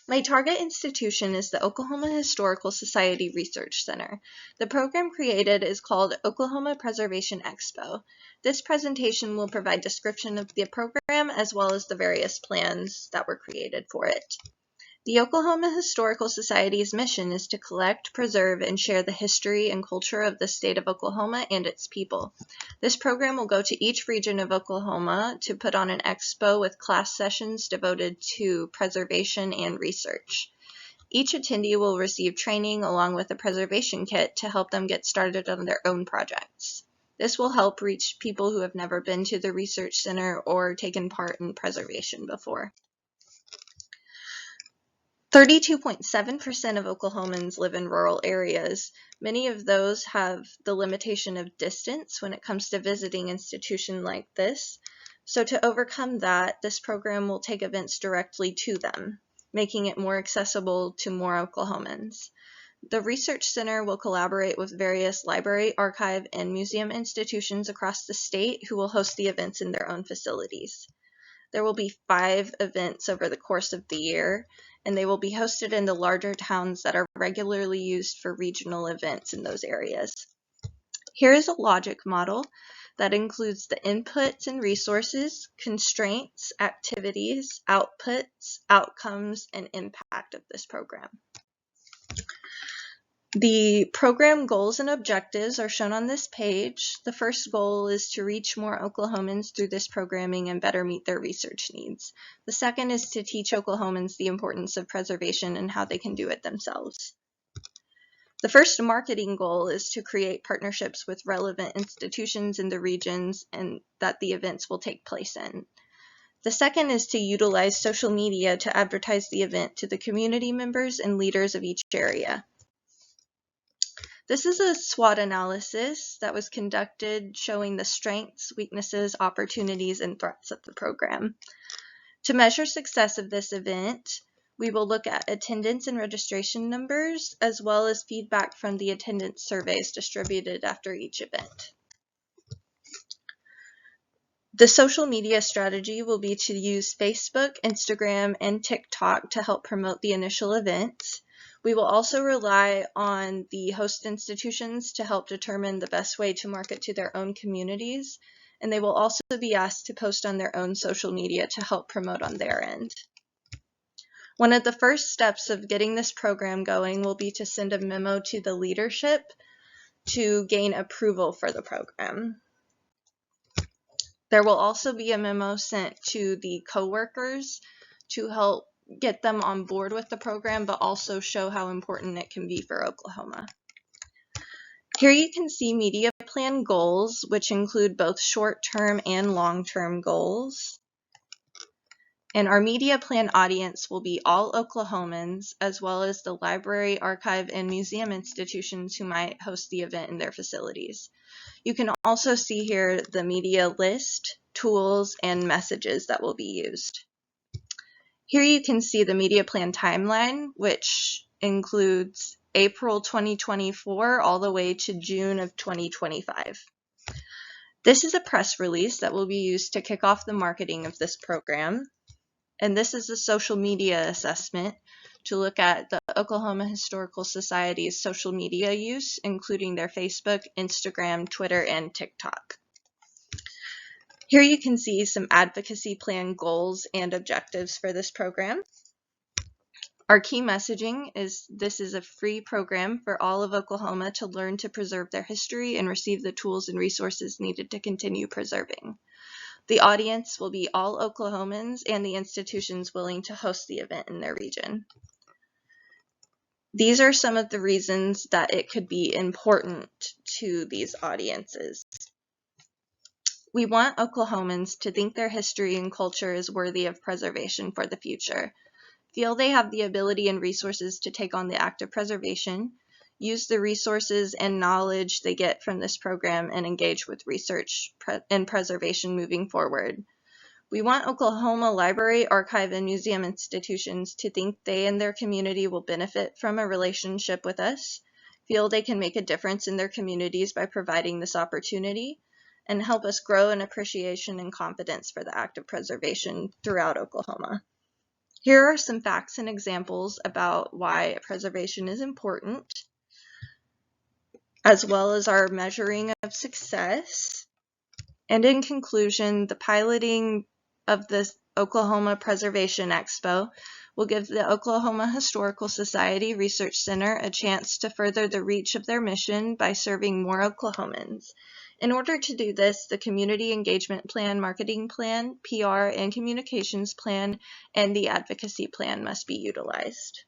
My target institution is the Oklahoma Historical Society Research Center. The program created is called Oklahoma Preservation Expo. This presentation will provide description of the program as well as the various plans that were created for it. The Oklahoma Historical Society's mission is to collect, preserve, and share the history and culture of the state of Oklahoma and its people. This program will go to each region of Oklahoma to put on an expo with class sessions devoted to preservation and research. Each attendee will receive training along with a preservation kit to help them get started on their own projects. This will help reach people who have never been to the research center or taken part in preservation before. 32.7% of Oklahomans live in rural areas. Many of those have the limitation of distance when it comes to visiting an institution like this. So to overcome that, this program will take events directly to them, making it more accessible to more Oklahomans. The Research Center will collaborate with various library, archive, and museum institutions across the state who will host the events in their own facilities. There will be 5 events over the course of the year, and they will be hosted in the larger towns that are regularly used for regional events in those areas. Here is a logic model that includes the inputs and resources, constraints, activities, outputs, outcomes, and impact of this program. The program goals and objectives are shown on this page. The first goal is to reach more Oklahomans through this programming and better meet their research needs. The second is to teach Oklahomans the importance of preservation and how they can do it themselves. The first marketing goal is to create partnerships with relevant institutions in the regions and that the events will take place in. The second is to utilize social media to advertise the event to the community members and leaders of each area. This is a SWOT analysis that was conducted showing the strengths, weaknesses, opportunities, and threats of the program. To measure success of this event, we will look at attendance and registration numbers, as well as feedback from the attendance surveys distributed after each event. The social media strategy will be to use Facebook, Instagram, and TikTok to help promote the initial event. We will also rely on the host institutions to help determine the best way to market to their own communities, and they will also be asked to post on their own social media to help promote on their end. One of the first steps of getting this program going will be to send a memo to the leadership to gain approval for the program. There will also be a memo sent to the coworkers to help get them on board with the program, but also show how important it can be for Oklahoma. Here you can see media plan goals, which include both short-term and long-term goals. And our media plan audience will be all Oklahomans, as well as the library, archive, and museum institutions who might host the event in their facilities. You can also see here the media list, tools, and messages that will be used. Here you can see the media plan timeline, which includes April 2024 all the way to June of 2025. This is a press release that will be used to kick off the marketing of this program. And this is a social media assessment to look at the Oklahoma Historical Society's social media use, including their Facebook, Instagram, Twitter, and TikTok. Here you can see some advocacy plan goals and objectives for this program. Our key messaging is this is a free program for all of Oklahoma to learn to preserve their history and receive the tools and resources needed to continue preserving. The audience will be all Oklahomans and the institutions willing to host the event in their region. These are some of the reasons that it could be important to these audiences. We want Oklahomans to think their history and culture is worthy of preservation for the future, feel they have the ability and resources to take on the act of preservation, use the resources and knowledge they get from this program, and engage with research and preservation moving forward. We want Oklahoma library, archive, and museum institutions to think they and their community will benefit from a relationship with us, feel they can make a difference in their communities by providing this opportunity, and help us grow an appreciation and confidence for the act of preservation throughout Oklahoma. Here are some facts and examples about why preservation is important, as well as our measuring of success. And in conclusion, the piloting of the Oklahoma Preservation Expo will give the Oklahoma Historical Society Research Center a chance to further the reach of their mission by serving more Oklahomans. In order to do this, the Community Engagement Plan, Marketing Plan, PR and Communications Plan, and the Advocacy Plan must be utilized.